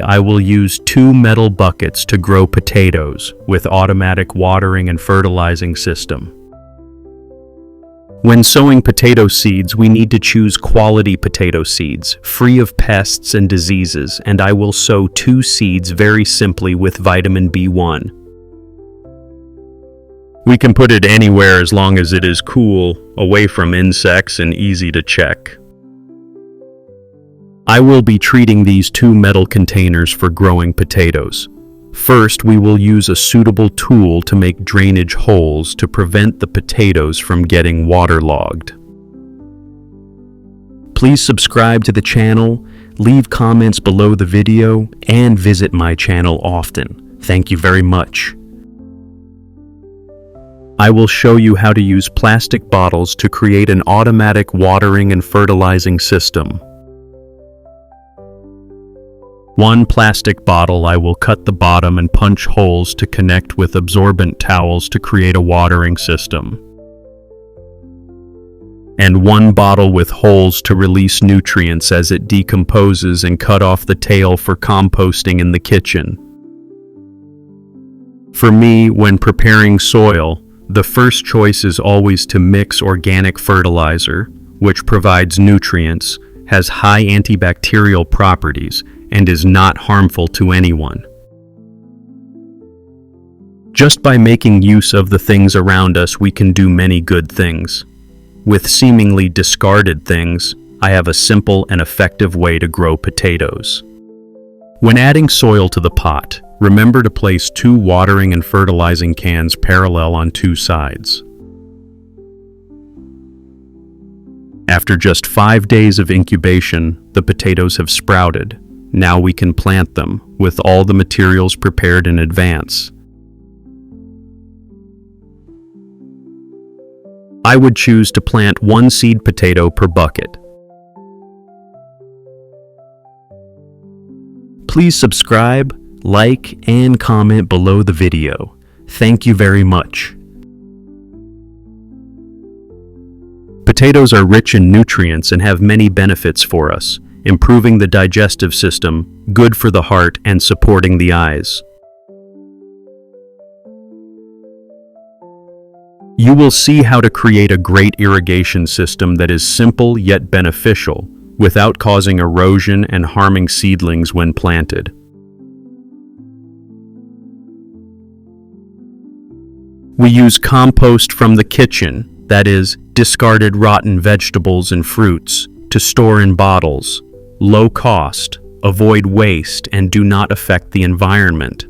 I will use 2 metal buckets to grow potatoes with automatic watering and fertilizing system. When sowing potato seeds, we need to choose quality potato seeds, free of pests and diseases, and I will sow 2 seeds very simply with vitamin B1. We can put it anywhere as long as it is cool, away from insects and easy to check. I will be treating these 2 metal containers for growing potatoes. First, we will use a suitable tool to make drainage holes to prevent the potatoes from getting waterlogged. Please subscribe to the channel, leave comments below the video, and visit my channel often. Thank you very much. I will show you how to use plastic bottles to create an automatic watering and fertilizing system. 1 plastic bottle, I will cut the bottom and punch holes to connect with absorbent towels to create a watering system. And 1 bottle with holes to release nutrients as it decomposes and cut off the tail for composting in the kitchen. For me, when preparing soil, the first choice is always to mix organic fertilizer, which provides nutrients, has high antibacterial properties, and is not harmful to anyone. Just by making use of the things around us, we can do many good things. With seemingly discarded things, I have a simple and effective way to grow potatoes. When adding soil to the pot, remember to place 2 watering and fertilizing cans parallel on 2 sides. After just 5 days of incubation, the potatoes have sprouted. Now we can plant them, with all the materials prepared in advance. I would choose to plant 1 seed potato per bucket. Please subscribe, like, and comment below the video. Thank you very much. Potatoes are rich in nutrients and have many benefits for us, improving the digestive system, good for the heart, and supporting the eyes. You will see how to create a great irrigation system that is simple yet beneficial, without causing erosion and harming seedlings when planted. We use compost from the kitchen, that is, discarded rotten vegetables and fruits, to store in bottles. Low cost, avoid waste, and do not affect the environment.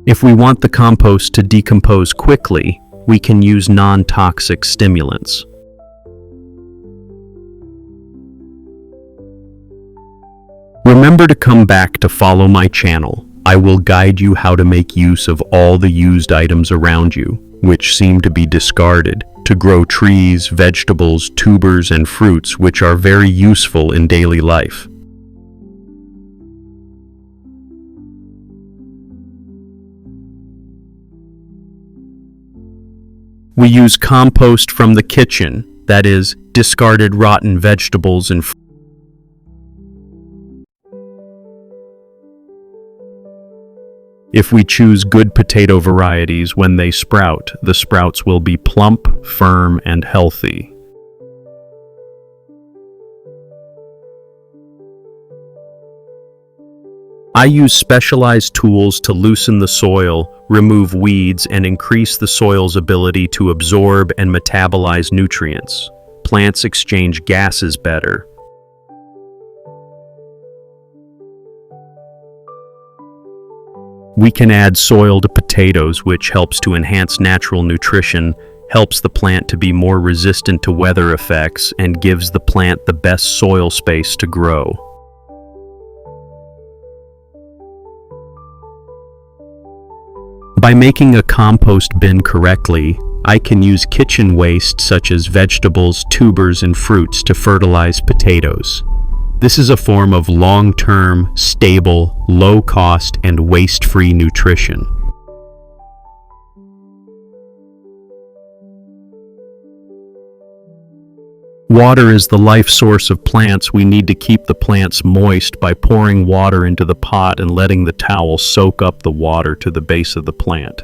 If we want the compost to decompose quickly, we can use non-toxic stimulants. Remember to come back to follow my channel. I will guide you how to make use of all the used items around you, which seem to be discarded, to grow trees, vegetables, tubers, and fruits which are very useful in daily life. We use compost from the kitchen, that is, discarded rotten vegetables and fruits. If we choose good potato varieties, when they sprout, the sprouts will be plump, firm, and healthy. I use specialized tools to loosen the soil, remove weeds, and increase the soil's ability to absorb and metabolize nutrients. Plants exchange gases better. We can add soil to potatoes, which helps to enhance natural nutrition, helps the plant to be more resistant to weather effects, and gives the plant the best soil space to grow. By making a compost bin correctly, I can use kitchen waste such as vegetables, tubers, and fruits to fertilize potatoes. This is a form of long-term, stable, low-cost, and waste-free nutrition. Water is the life source of plants. We need to keep the plants moist by pouring water into the pot and letting the towel soak up the water to the base of the plant.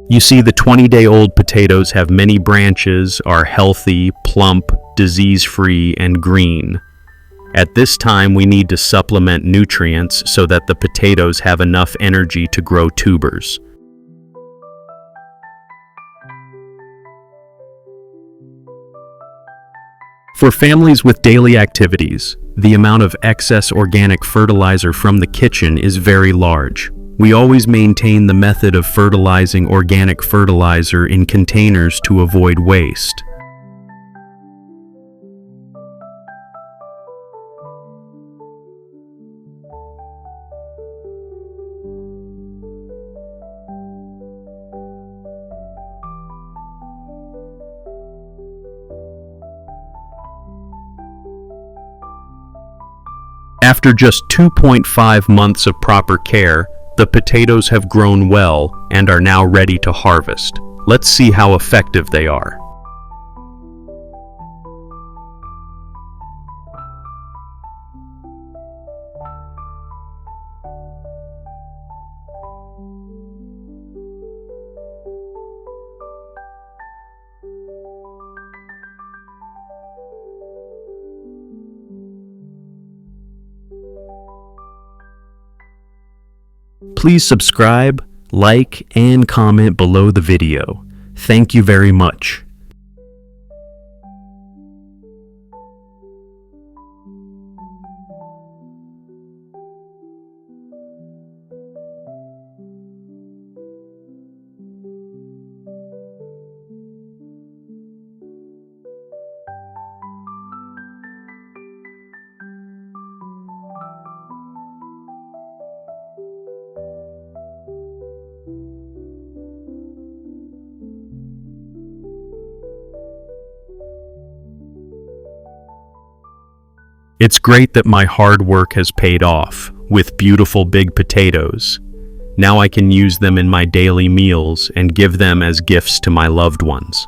You see, the 20-day-old potatoes have many branches, are healthy, plump, disease-free, and green. At this time, we need to supplement nutrients so that the potatoes have enough energy to grow tubers. For families with daily activities, the amount of excess organic fertilizer from the kitchen is very large. We always maintain the method of fertilizing organic fertilizer in containers to avoid waste. After just 2.5 months of proper care, the potatoes have grown well and are now ready to harvest. Let's see how effective they are. Please subscribe, like, and comment below the video. Thank you very much. It's great that my hard work has paid off, with beautiful big potatoes. Now I can use them in my daily meals and give them as gifts to my loved ones.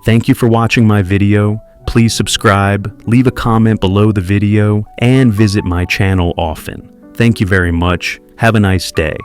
Thank you for watching my video. Please subscribe, leave a comment below the video, and visit my channel often. Thank you very much. Have a nice day.